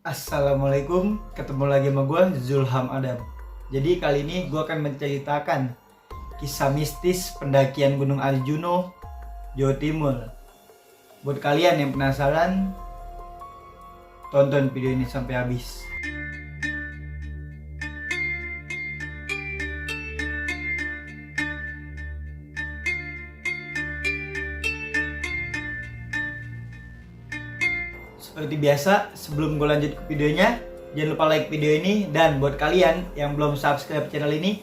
Assalamualaikum, ketemu lagi sama gue Zulham Adam. Jadi kali ini gue akan menceritakan kisah mistis pendakian Gunung Arjuno, Jawa Timur. Buat kalian yang penasaran, tonton video ini sampai habis. Seperti biasa, sebelum gue lanjut ke videonya, jangan lupa like video ini. Dan buat kalian yang belum subscribe channel ini,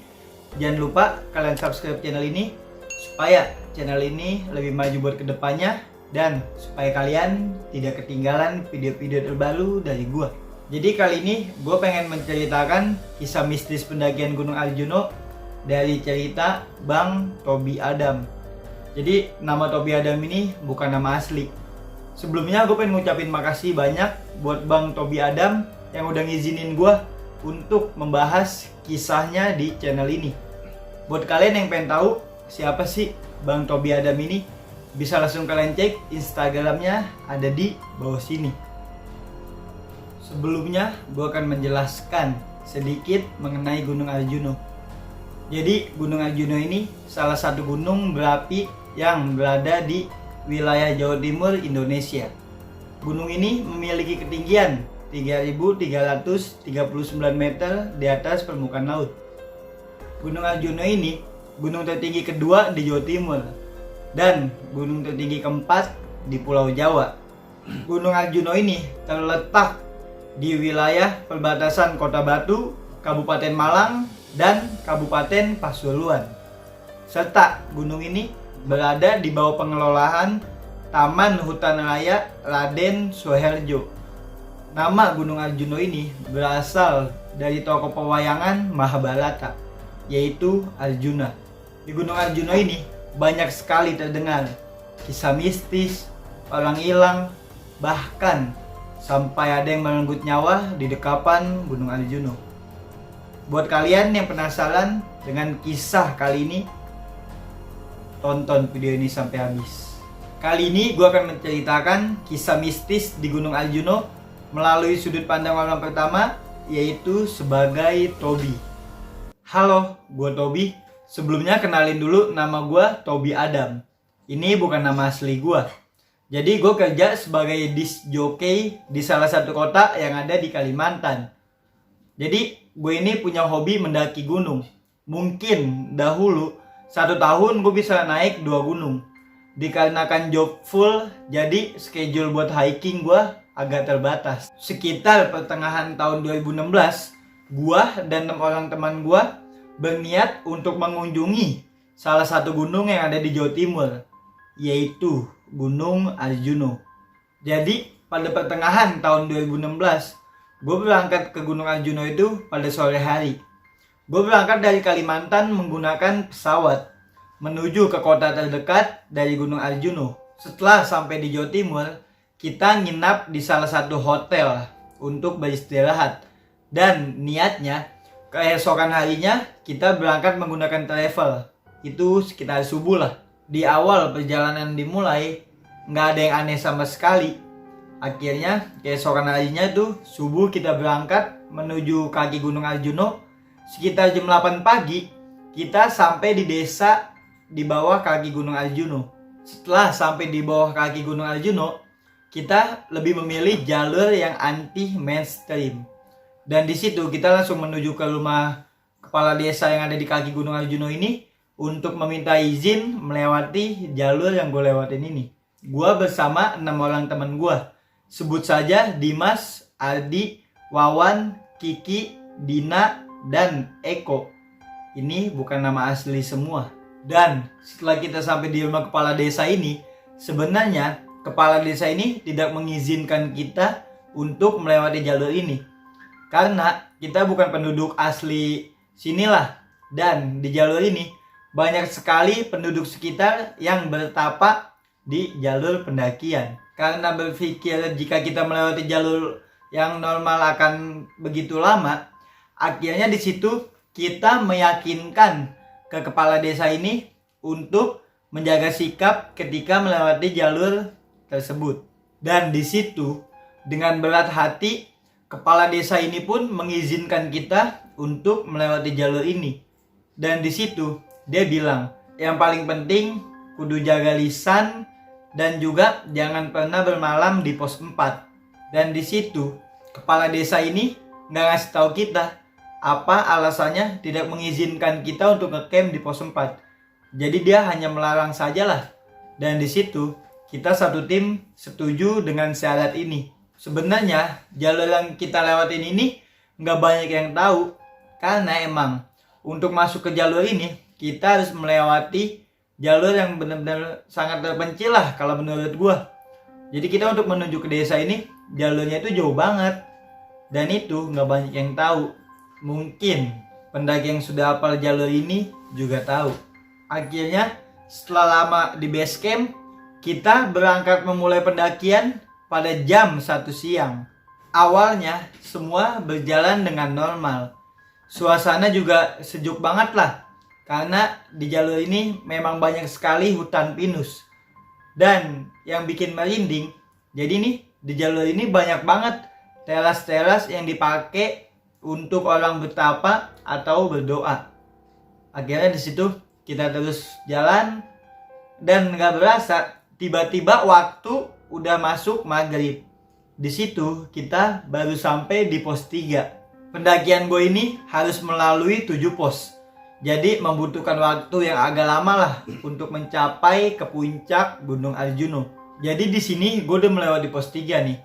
jangan lupa kalian subscribe channel ini supaya channel ini lebih maju buat kedepannya dan supaya kalian tidak ketinggalan video-video terbaru dari gue. Jadi kali ini gue pengen menceritakan kisah mistis pendakian Gunung Arjuno dari cerita Bang Tobi Adam. Jadi nama Tobi Adam ini bukan nama asli. Sebelumnya gue pengen ngucapin makasih banyak buat Bang Tobi Adam yang udah ngizinin gue untuk membahas kisahnya di channel ini. Buat kalian yang pengen tahu siapa sih Bang Tobi Adam ini, bisa langsung kalian cek Instagramnya, ada di bawah sini. Sebelumnya gue akan menjelaskan sedikit mengenai Gunung Arjuno. Jadi Gunung Arjuno ini salah satu gunung berapi yang berada di wilayah Jawa Timur, Indonesia. Gunung ini memiliki ketinggian 3.339 meter di atas permukaan laut. Gunung Arjuno ini gunung tertinggi kedua di Jawa Timur dan gunung tertinggi keempat di Pulau Jawa. Gunung Arjuno ini terletak di wilayah perbatasan Kota Batu, Kabupaten Malang, dan Kabupaten Pasuruan. Serta gunung ini berada di bawah pengelolaan Taman Hutan Raya Raden Soeharjo. Nama Gunung Arjuno ini berasal dari tokoh pewayangan Mahabharata, yaitu Arjuna. Di Gunung Arjuno ini banyak sekali terdengar kisah mistis, orang hilang, bahkan sampai ada yang merenggut nyawa di dekapan Gunung Arjuno. Buat kalian yang penasaran dengan kisah kali ini, tonton video ini sampai habis. Kali ini gue akan menceritakan kisah mistis di Gunung Arjuno melalui sudut pandang orang pertama, yaitu sebagai Tobi. Halo, gue Tobi. Sebelumnya kenalin dulu, nama gue Tobi Adam. Ini bukan nama asli gue. Jadi gue kerja sebagai disc jockey di salah satu kota yang ada di Kalimantan. Jadi gue ini punya hobi mendaki gunung. Mungkin dahulu 1 tahun gue bisa naik 2 gunung. Dikarenakan job full, jadi schedule buat hiking gue agak terbatas. Sekitar pertengahan tahun 2016, gue dan 6 orang teman gue berniat untuk mengunjungi salah satu gunung yang ada di Jawa Timur, yaitu Gunung Arjuno. Jadi pada pertengahan tahun 2016, gue berangkat ke Gunung Arjuno itu pada sore hari. Gue berangkat dari Kalimantan menggunakan pesawat menuju ke kota terdekat dari Gunung Arjuno. Setelah sampai di Jawa Timur, kita nginap di salah satu hotel untuk beristirahat. Dan niatnya, keesokan harinya kita berangkat menggunakan travel. Itu sekitar subuh lah. Di awal perjalanan dimulai, nggak ada yang aneh sama sekali. Akhirnya, keesokan harinya tuh subuh kita berangkat menuju kaki Gunung Arjuno. Sekitar jam 8 pagi, kita sampai di desa di bawah kaki Gunung Arjuno. Setelah sampai di bawah kaki Gunung Arjuno, kita lebih memilih jalur yang anti mainstream. Dan di situ kita langsung menuju ke rumah kepala desa yang ada di kaki Gunung Arjuno ini untuk meminta izin melewati jalur yang gue lewatin ini. Gue bersama 6 orang teman gue. Sebut saja Dimas, Ardi, Wawan, Kiki, Dina, dan Eko. Ini bukan nama asli semua. Dan setelah kita sampai di rumah kepala desa ini, sebenarnya kepala desa ini tidak mengizinkan kita untuk melewati jalur ini, karena kita bukan penduduk asli sinilah. Dan di jalur ini banyak sekali penduduk sekitar yang bertapak di jalur pendakian. Karena berpikir jika kita melewati jalur yang normal akan begitu lama, akhirnya di situ kita meyakinkan ke kepala desa ini untuk menjaga sikap ketika melewati jalur tersebut. Dan di situ dengan berat hati kepala desa ini pun mengizinkan kita untuk melewati jalur ini. Dan di situ dia bilang, yang paling penting kudu jaga lisan dan juga jangan pernah bermalam di pos 4. Dan di situ kepala desa ini nggak ngasih tahu kita apa alasannya tidak mengizinkan kita untuk ngecamp di pos 4. Jadi dia hanya melarang sajalah. Dan di situ kita satu tim setuju dengan syarat ini. Sebenarnya jalur yang kita lewatin ini nggak banyak yang tahu, karena emang untuk masuk ke jalur ini kita harus melewati jalur yang benar-benar sangat terpencil lah kalau menurut gua. Jadi kita untuk menuju ke desa ini jalurnya itu jauh banget, dan itu nggak banyak yang tahu. Mungkin pendaki yang sudah hafal jalur ini juga tahu. Akhirnya setelah lama di base camp, kita berangkat memulai pendakian pada jam 1 siang. Awalnya semua berjalan dengan normal. Suasana juga sejuk banget lah, karena di jalur ini memang banyak sekali hutan pinus. Dan yang bikin merinding, jadi nih di jalur ini banyak banget teras-teras yang dipakai untuk orang bertapa atau berdoa. Akhirnya di situ kita terus jalan, dan nggak berasa tiba-tiba waktu udah masuk maghrib. Di situ kita baru sampai di pos 3. Pendakian gue ini harus melalui 7 pos. Jadi membutuhkan waktu yang agak lama lah untuk mencapai ke puncak Gunung Arjuna. Jadi di sini gue udah melewati pos 3 nih.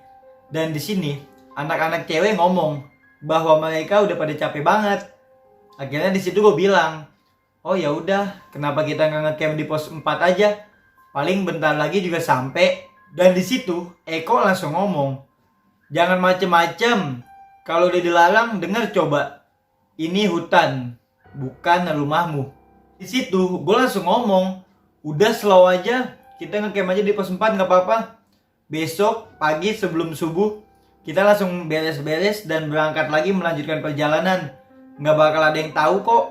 Dan di sini anak-anak cewek ngomong bahwa mereka udah pada capek banget. Akhirnya di situ gue bilang, "Oh ya udah, kenapa kita nggak ngecamp di pos 4 aja? Paling bentar lagi juga sampai." Dan di situ Eko langsung ngomong, "Jangan macem-macem. Kalau udah dilarang, denger coba. Ini hutan, bukan rumahmu." Di situ gue langsung ngomong, "Udah slow aja. Kita ngecamp aja di pos 4 nggak apa-apa. Besok pagi sebelum subuh kita langsung beres-beres dan berangkat lagi melanjutkan perjalanan. Nggak bakal ada yang tahu kok,"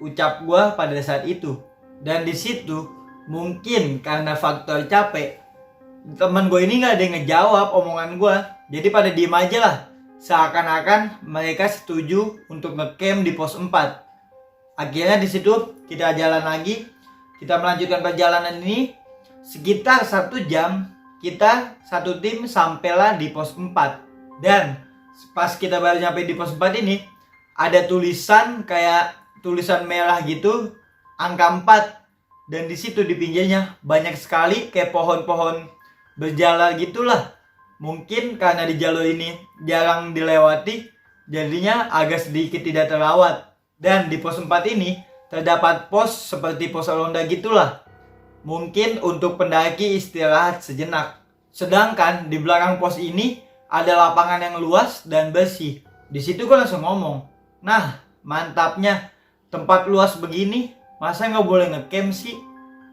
ucap gue pada saat itu. Dan di situ mungkin karena faktor capek, temen gue ini nggak ada yang ngejawab omongan gue. Jadi pada diem aja lah, seakan-akan mereka setuju untuk ngecamp di pos 4. Akhirnya di situ kita jalan lagi, kita melanjutkan perjalanan ini sekitar 1 jam. Kita satu tim sampailah di pos 4. Dan pas kita baru nyampe di pos 4 ini, ada tulisan kayak tulisan merah gitu, angka 4. Dan di situ di pinggirnya banyak sekali kayak pohon-pohon berjalan gitulah. Mungkin karena di jalur ini jarang dilewati, jadinya agak sedikit tidak terawat. Dan di pos 4 ini terdapat pos seperti pos ronda gitulah. Mungkin untuk pendaki istirahat sejenak. Sedangkan di belakang pos ini ada lapangan yang luas dan bersih. Di situ gue langsung ngomong, "Nah, mantapnya, tempat luas begini, masa nggak boleh ngecamp sih?"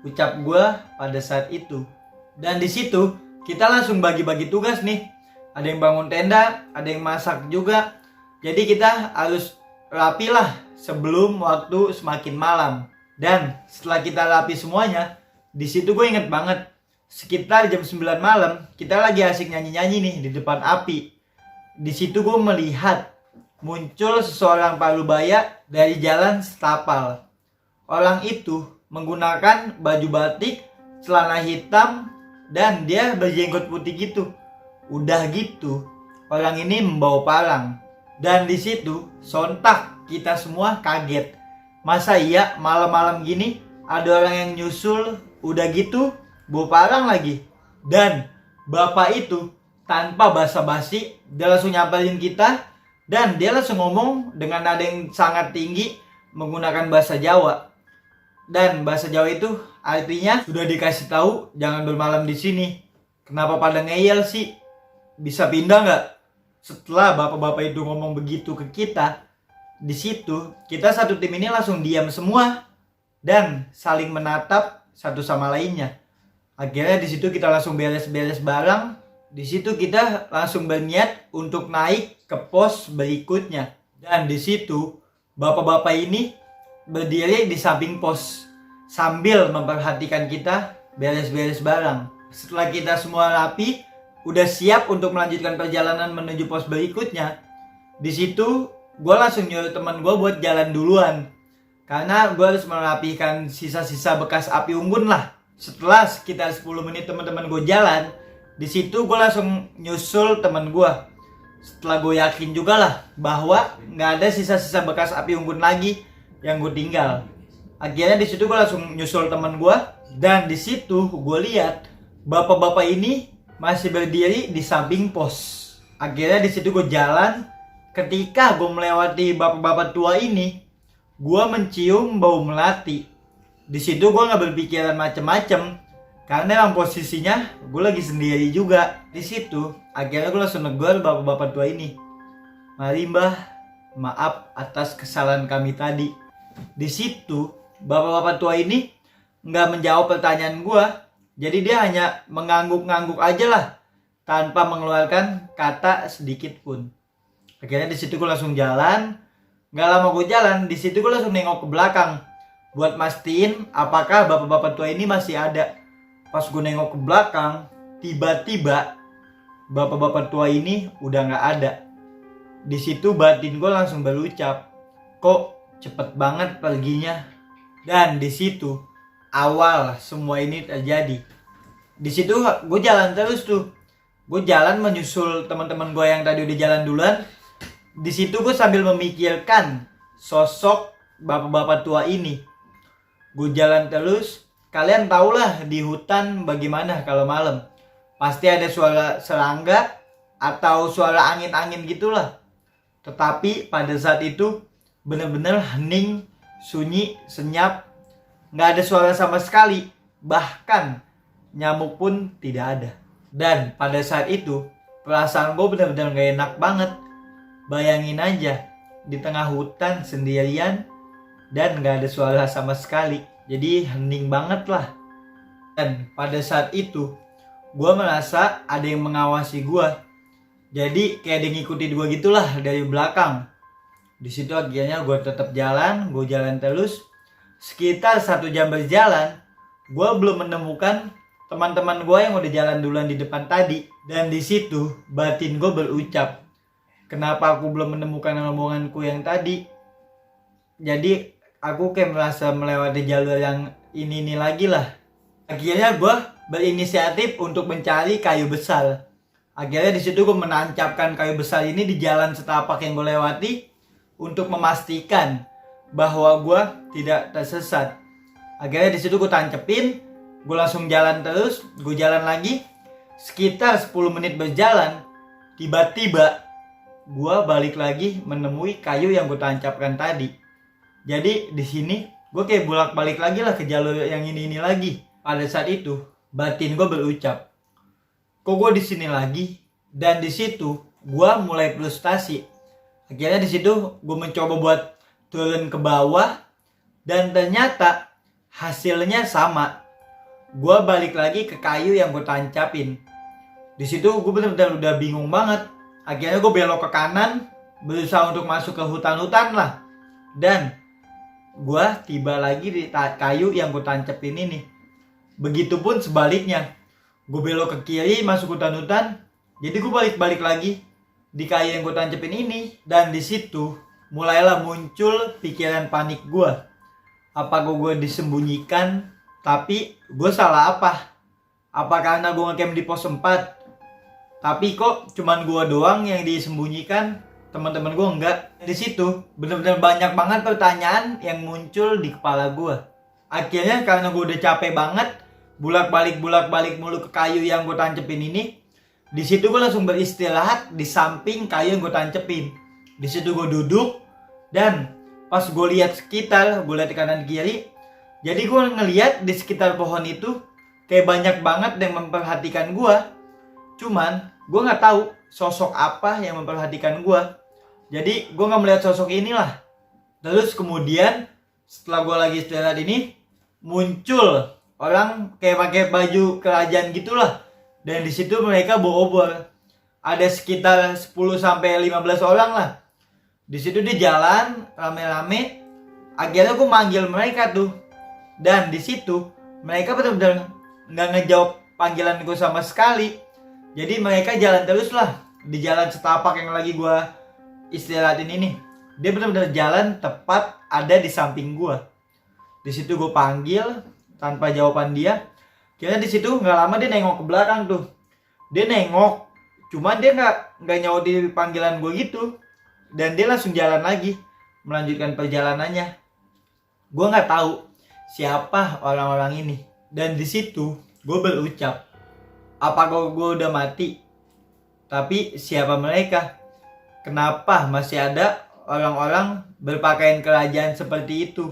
ucap gue pada saat itu. Dan di situ kita langsung bagi-bagi tugas nih. Ada yang bangun tenda, ada yang masak juga. Jadi kita harus rapi lah sebelum waktu semakin malam. Dan setelah kita rapi semuanya, di situ gue inget banget, sekitar jam 9 malam kita lagi asik nyanyi-nyanyi nih di depan api. Di situ gue melihat muncul seseorang parubaya dari jalan setapak. Orang itu menggunakan baju batik, celana hitam, dan dia berjenggot putih gitu. Udah gitu, orang ini membawa parang. Dan di situ sontak kita semua kaget. Masa iya malam-malam gini ada orang yang nyusul, udah gitu bawa parang lagi. Dan bapak itu tanpa basa-basi dia langsung nyamperin kita, dan dia langsung ngomong dengan nada yang sangat tinggi menggunakan bahasa Jawa. Dan bahasa Jawa itu artinya sudah dikasih tahu jangan bermalam di sini. Kenapa pada ngeyel sih? Bisa pindah nggak? Setelah bapak-bapak itu ngomong begitu ke kita, di situ kita satu tim ini langsung diam semua dan saling menatap satu sama lainnya. Akhirnya di situ kita langsung beres-beres barang. Di situ kita langsung berniat untuk naik ke pos berikutnya. Dan di situ bapak-bapak ini berdiri di samping pos sambil memperhatikan kita beres-beres barang. Setelah kita semua rapi, udah siap untuk melanjutkan perjalanan menuju pos berikutnya, di situ gue langsung nyuruh teman gue buat jalan duluan. Karena gue harus merapikan sisa-sisa bekas api unggun lah. Setelah sekitar 10 menit teman-teman gue jalan, di situ gue langsung nyusul teman gue. Setelah gue yakin juga lah bahwa nggak ada sisa-sisa bekas api unggun lagi yang gue tinggal. Akhirnya di situ gue langsung nyusul teman gue, dan di situ gue lihat bapak-bapak ini masih berdiri di samping pos. Akhirnya di situ gue jalan. Ketika gue melewati bapak-bapak tua ini, gue mencium bau melati. Di situ gue nggak berpikiran macem-macem, karena emang posisinya gue lagi sendiri juga. Di situ akhirnya gue langsung negur bapak-bapak tua ini. Mari mbah, maaf atas kesalahan kami tadi. Di situ bapak-bapak tua ini nggak menjawab pertanyaan gue, jadi dia hanya mengangguk-ngangguk aja lah, tanpa mengeluarkan kata sedikit pun. Akhirnya di situ gue langsung jalan. Gak lama gue jalan, di situ gue langsung nengok ke belakang buat mastiin apakah bapak-bapak tua ini masih ada. Pas gue nengok ke belakang, tiba-tiba bapak-bapak tua ini udah gak ada. Di situ batin gue langsung berucap, kok cepet banget perginya. Dan di situ awal semua ini terjadi. Di situ gue jalan terus tuh. Gue jalan menyusul teman-teman gue yang tadi udah jalan duluan. Di situ gue sambil memikirkan sosok bapak-bapak tua ini. Gue jalan terus. Kalian tahulah di hutan bagaimana kalau malam. Pasti ada suara serangga atau suara angin-angin gitulah. Tetapi pada saat itu benar-benar hening, sunyi, senyap. Gak ada suara sama sekali. Bahkan nyamuk pun tidak ada. Dan pada saat itu perasaan gue benar-benar gak enak banget. Bayangin aja, di tengah hutan sendirian dan gak ada suara sama sekali. Jadi hening banget lah. Dan pada saat itu gue merasa ada yang mengawasi gue. Jadi kayak ada yang ngikutin gue gitulah dari belakang. Di situ akhirnya gue tetap jalan, gue jalan terus. Sekitar 1 jam berjalan, gue belum menemukan teman-teman gue yang udah jalan duluan di depan tadi. Dan di situ batin gue berucap, kenapa aku belum menemukan rombonganku yang tadi? Jadi aku kayak merasa melewati jalur yang ini lagi lah. Akhirnya gue berinisiatif untuk mencari kayu besar. Akhirnya di situ gue menancapkan kayu besar ini di jalan setapak yang gue lewati untuk memastikan bahwa gue tidak tersesat. Akhirnya di situ gue tancepin, gue langsung jalan terus, gue jalan lagi. Sekitar 10 menit berjalan, tiba-tiba gue balik lagi menemui kayu yang gue tancapkan tadi. Jadi di sini gue kayak bolak-balik lagi lah ke jalur yang ini lagi. Pada saat itu batin gue berucap, kok gue di sini lagi? Dan di situ gue mulai frustasi. Akhirnya di situ gue mencoba buat turun ke bawah, dan ternyata hasilnya sama. Gue balik lagi ke kayu yang gue tancapin. Di situ gue benar-benar udah bingung banget. Akhirnya gue belok ke kanan, berusaha untuk masuk ke hutan-hutan lah. Dan gue tiba lagi di kayu yang gue tancepin ini. Begitupun sebaliknya, gue belok ke kiri masuk hutan-hutan. Jadi gue balik-balik lagi di kayu yang gue tancepin ini. Dan di situ mulailah muncul pikiran panik gue. Apa gue disembunyikan? Tapi gue salah apa? Apa karena gue ngecamp di pos 4? Tapi kok cuman gue doang yang disembunyikan, teman-teman gue enggak. Di situ benar-benar banyak banget pertanyaan yang muncul di kepala gue. Akhirnya karena gue udah capek banget bolak-balik mulu ke kayu yang gue tancepin ini, di situ gue langsung beristirahat di samping kayu yang gue tancepin. Di situ gue duduk, dan pas gue lihat sekitar, gue lihat kanan kiri. Jadi gue ngelihat di sekitar pohon itu kayak banyak banget yang memperhatikan gue. Cuman gue nggak tahu sosok apa yang memperhatikan gue. Jadi gue nggak melihat sosok inilah. Terus kemudian setelah gue lagi istirahat ini, muncul orang kayak pakai baju kerajaan gitulah. Dan di situ mereka bawa obor. Ada sekitar 10-15 orang lah. Di situ dia jalan rame-rame. Akhirnya gue manggil mereka tuh. Dan di situ mereka benar-benar nggak ngejawab panggilan gue sama sekali. Jadi mereka jalan terus lah di jalan setapak yang lagi gue istirahatin ini. Dia benar-benar jalan tepat ada di samping gue. Di situ gue panggil tanpa jawaban dia. Kira di situ nggak lama dia nengok ke belakang tuh. Dia nengok, cuma dia nggak nyautin panggilan gue gitu. Dan dia langsung jalan lagi, melanjutkan perjalanannya. Gue nggak tahu siapa orang-orang ini. Dan di situ gue berucap, apa gue udah mati? Tapi siapa mereka? Kenapa masih ada orang-orang berpakaian kerajaan seperti itu?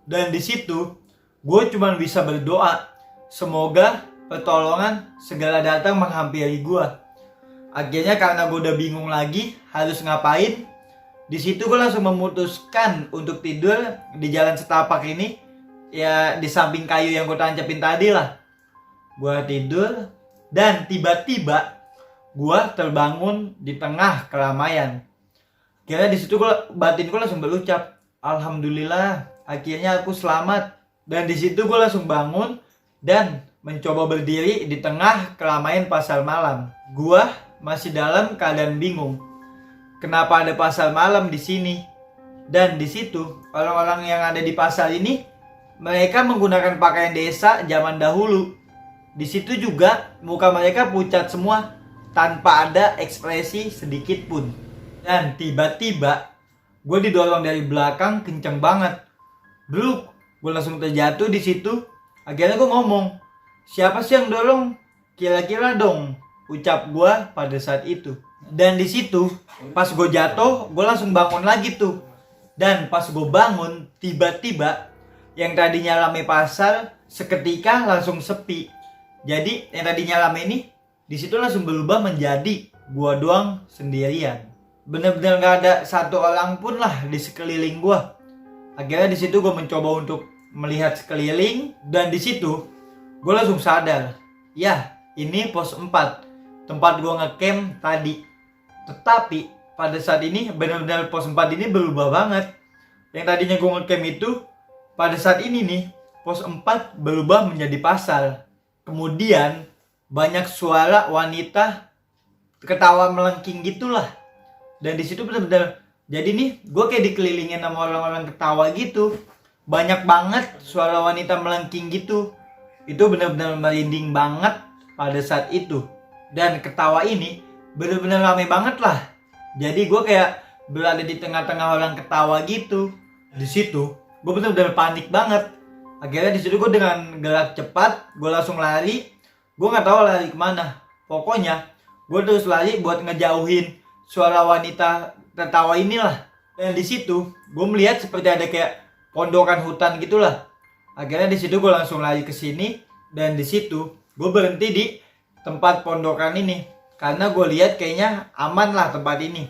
Dan di situ gue cuma bisa berdoa, semoga pertolongan segera datang menghampiri gue. Akhirnya karena gue udah bingung lagi harus ngapain, di situ gue langsung memutuskan untuk tidur di jalan setapak ini, ya di samping kayu yang gue tancapin tadi lah. Gue tidur dan tiba-tiba gue terbangun di tengah keramaian. Kira di situ batin gue langsung berucap, alhamdulillah, akhirnya aku selamat. Dan di situ gue langsung bangun dan mencoba berdiri di tengah keramaian pasar malam. Gue masih dalam keadaan bingung. Kenapa ada pasar malam di sini? Dan di situ orang-orang yang ada di pasar ini mereka menggunakan pakaian desa zaman dahulu. Di situ juga muka mereka pucat semua tanpa ada ekspresi sedikit pun. Dan tiba-tiba gue didorong dari belakang kenceng banget. Bluk, gue langsung terjatuh di situ. Akhirnya gue ngomong, siapa sih yang dorong? Kira-kira dong, ucap gue pada saat itu. Dan di situ pas gue jatuh, gue langsung bangun lagi tuh. Dan pas gue bangun, tiba-tiba yang tadinya ramai pasar seketika langsung sepi. Jadi yang tadinya ramai ini di situ langsung berubah menjadi gue doang sendirian. Bener-bener gak ada satu orang pun lah di sekeliling gue. Akhirnya di situ gue mencoba untuk melihat sekeliling dan di situ gue langsung sadar, ya ini pos 4 tempat gue ngecamp tadi. Tetapi pada saat ini benar-benar pos 4 ini berubah banget. Yang tadinya gue ngecamp itu pada saat ini nih pos 4 berubah menjadi pasar. Kemudian banyak suara wanita ketawa melengking gitulah. Dan di situ benar-benar jadi nih gue kayak dikelilingin sama orang-orang ketawa gitu. Banyak banget suara wanita melengking gitu. Itu benar-benar merinding banget pada saat itu. Dan ketawa ini benar-benar rame banget lah. Jadi gue kayak berada di tengah-tengah orang ketawa gitu. Di situ gue benar-benar panik banget. Akhirnya di situ gue dengan gerak cepat gue langsung lari. Gue nggak tahu lari kemana. Pokoknya gue terus lari buat ngejauhin suara wanita tertawa inilah. Dan di situ gue melihat seperti ada kayak pondokan hutan gitulah. Akhirnya di situ gue langsung lari ke sini dan di situ gue berhenti di tempat pondokan ini karena gue lihat kayaknya aman lah tempat ini.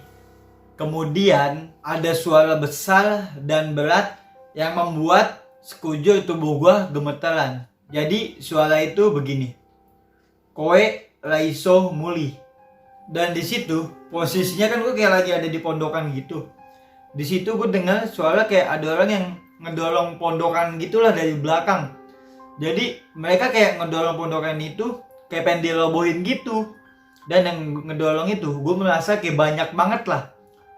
Kemudian ada suara besar dan berat yang membuat sekujur tubuh gue gemeteran. Jadi suara itu begini, koe raiso muli. Dan di situ posisinya kan gue kayak lagi ada di pondokan gitu. Di situ gue dengar suara kayak ada orang yang ngedorong pondokan gitulah dari belakang. Jadi mereka kayak ngedorong pondokan itu kayak pengen dirobohin gitu. Dan yang ngedorong itu gue merasa kayak banyak banget lah.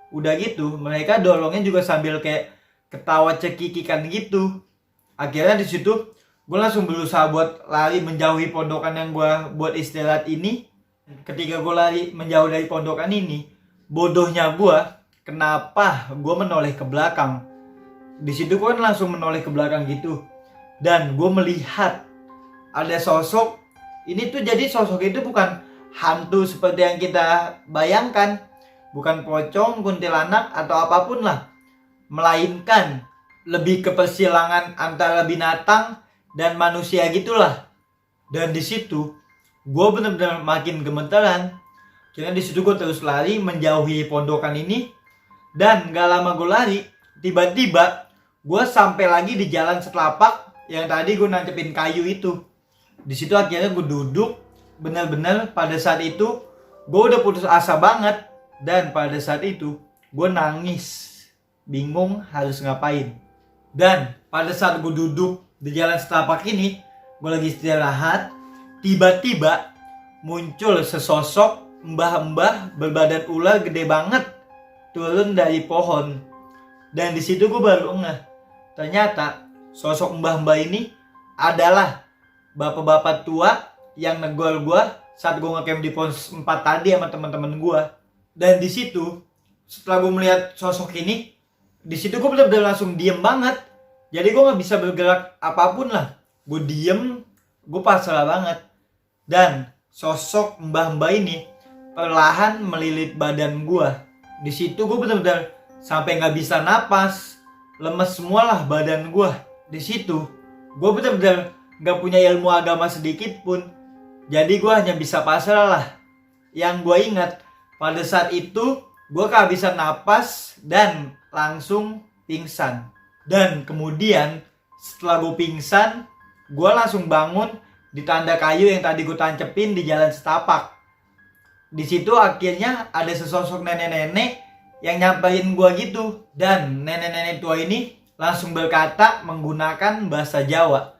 Udah gitu mereka dorongnya juga sambil kayak ketawa cekikikan gitu. Akhirnya di situ gue langsung berusaha buat lari menjauhi pondokan yang gue buat istirahat ini. Ketika gue lari menjauh dari pondokan ini, bodohnya gue, kenapa gue menoleh ke belakang? Di situ gue langsung menoleh ke belakang gitu, dan gue melihat ada sosok. Ini tuh jadi sosok itu bukan hantu seperti yang kita bayangkan, bukan pocong, kuntilanak atau apapun lah, melainkan lebih ke persilangan antara binatang dan manusia gitulah. Dan di situ gue bener-bener makin gemeteran. Karena di situ gue terus lari menjauhi pondokan ini. Dan gak lama gue lari, tiba-tiba gue sampai lagi di jalan setapak yang tadi gue nancepin kayu itu. Di situ akhirnya gue duduk. Bener-bener pada saat itu gue udah putus asa banget. Dan pada saat itu gue nangis, bingung harus ngapain. Dan pada saat gue duduk di jalan setapak ini, gue lagi istirahat. Tiba-tiba muncul sesosok mbah-mbah berbadan ular gede banget turun dari pohon. Dan di situ gue baru ngeh, ternyata sosok mbah-mbah ini adalah bapak-bapak tua yang negor gue saat gue ngecamp di pos 4 tadi sama teman-teman gue. Dan di situ setelah gue melihat sosok ini, di situ gue benar-benar langsung diem banget. Jadi gue nggak bisa bergerak apapun lah. Gue diem, gue pasrah banget. Dan sosok mbah-mbah ini perlahan melilit badan gue. Di situ gue benar-benar sampai nggak bisa napas, lemes semua lah badan gue. Di situ gue benar-benar nggak punya ilmu agama sedikit pun. Jadi gue hanya bisa pasrah lah. Yang gue ingat pada saat itu gue kehabisan napas dan langsung pingsan. Dan kemudian setelah gue pingsan, gue langsung bangun di tanda kayu yang tadi gue tancepin di jalan setapak. Di situ akhirnya ada sesosok nenek-nenek yang nyamperin gue gitu. Dan nenek-nenek tua ini langsung berkata menggunakan bahasa Jawa,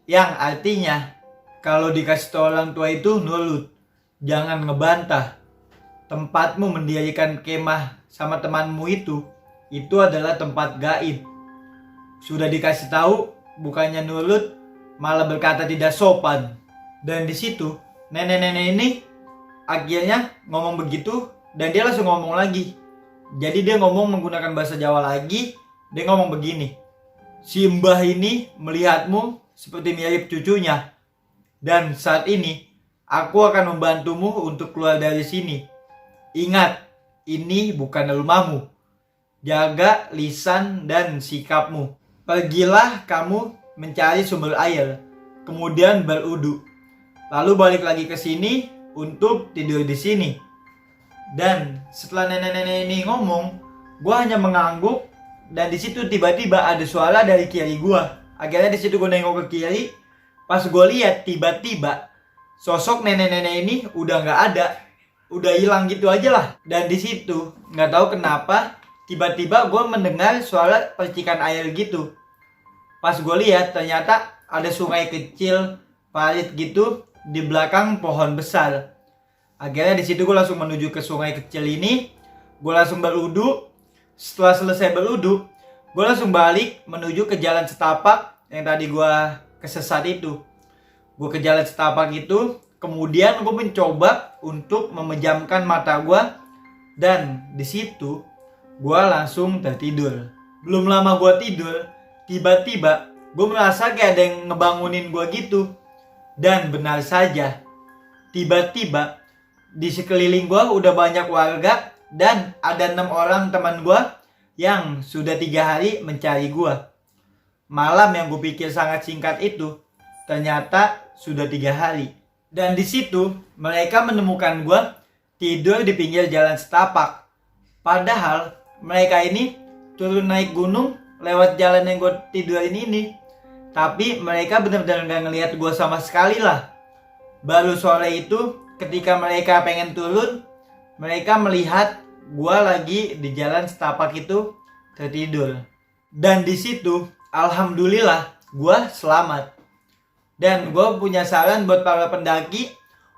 yang artinya kalau dikasih tahu orang tua itu nurut, jangan ngebantah. Tempatmu mendirikan kemah sama temanmu itu adalah tempat gaib. Sudah dikasih tahu, bukannya nurut, malah berkata tidak sopan. Dan di situ nenek-nenek ini akhirnya ngomong begitu dan dia langsung ngomong lagi. Jadi dia ngomong menggunakan bahasa Jawa lagi. Dia ngomong begini, si mbah ini melihatmu seperti mirip cucunya. Dan saat ini aku akan membantumu untuk keluar dari sini. Ingat, ini bukan rumahmu. Jaga lisan dan sikapmu. Pergilah kamu mencari sumber air, kemudian berwudu. Lalu balik lagi ke sini untuk tidur di sini. Dan setelah nenek-nenek ini ngomong, gue hanya mengangguk. Dan di situ tiba-tiba ada suara dari kiri gue. Akhirnya di situ gue nengok ke kiri. Pas gue lihat tiba-tiba sosok nenek-nenek ini udah nggak ada. Udah hilang gitu aja lah. Dan di situ nggak tahu kenapa tiba-tiba gue mendengar suara percikan air gitu. Pas gue lihat ternyata ada sungai kecil parit gitu di belakang pohon besar. Akhirnya di situ gue langsung menuju ke sungai kecil ini. Gue langsung berwudu. Setelah selesai berwudu, gue langsung balik menuju ke jalan setapak yang tadi gue kesesat itu. Gue ke jalan setapak itu. Kemudian gue mencoba untuk memejamkan mata gue. Dan di situ gue langsung tertidur. Belum lama gue tidur, tiba-tiba gue merasa kayak ada yang ngebangunin gue gitu. Dan benar saja, tiba-tiba di sekeliling gue udah banyak warga. Dan ada 6 orang teman gue yang sudah 3 hari mencari gue. Malam yang gue pikir sangat singkat itu ternyata sudah 3 hari. Dan di situ mereka menemukan gue tidur di pinggir jalan setapak. Padahal mereka ini turun naik gunung lewat jalan yang gue tidurin ini. Tapi mereka benar-benar gak ngelihat gue sama sekali lah. Baru sore itu ketika mereka pengen turun, mereka melihat gue lagi di jalan setapak itu tertidur. Dan di situ alhamdulillah gue selamat. Dan gue punya saran buat para pendaki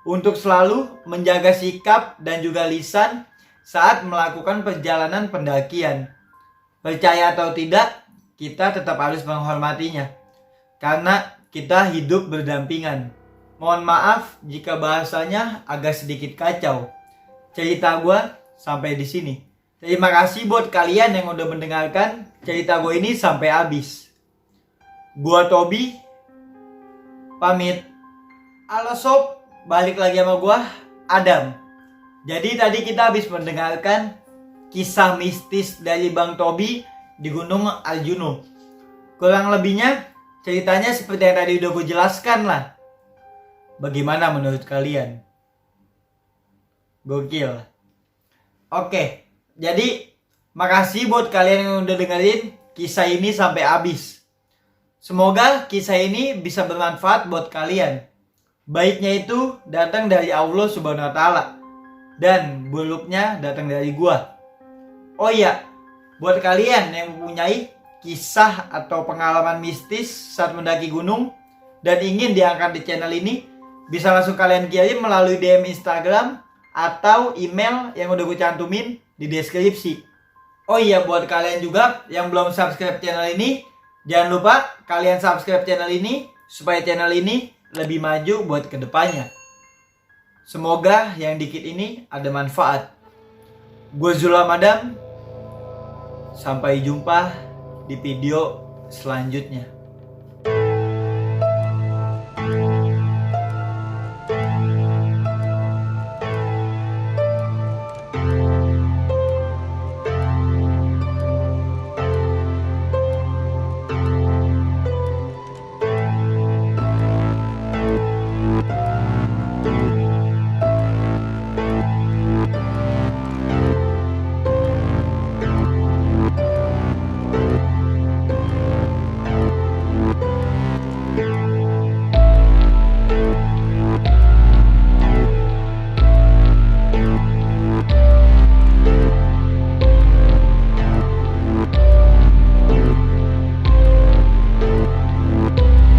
untuk selalu menjaga sikap dan juga lisan saat melakukan perjalanan pendakian. Percaya atau tidak, kita tetap harus menghormatinya. Karena kita hidup berdampingan. Mohon maaf jika bahasanya agak sedikit kacau. Cerita gue sampai di sini. Terima kasih buat kalian yang udah mendengarkan cerita gue ini sampai habis. Gue Tobi pamit. Halo sob, balik lagi sama gue, Adam. Jadi tadi kita habis mendengarkan kisah mistis dari Bang Tobi di Gunung Arjuna. Kurang lebihnya ceritanya seperti yang tadi udah gue jelaskan lah. Bagaimana menurut kalian? Gokil. Oke, jadi makasih buat kalian yang udah dengerin kisah ini sampai habis. Semoga kisah ini bisa bermanfaat buat kalian. Baiknya itu datang dari Allah Subhanahu wa Ta'ala, dan buruknya datang dari gua. Oh iya, buat kalian yang mempunyai kisah atau pengalaman mistis saat mendaki gunung dan ingin diangkat di channel ini, bisa langsung kalian kirim melalui DM Instagram atau email yang udah gue cantumin di deskripsi. Oh iya, buat kalian juga yang belum subscribe channel ini, jangan lupa kalian subscribe channel ini supaya channel ini lebih maju buat kedepannya. Semoga yang dikit ini ada manfaat. Gue Zulham Adam. Sampai jumpa di video selanjutnya.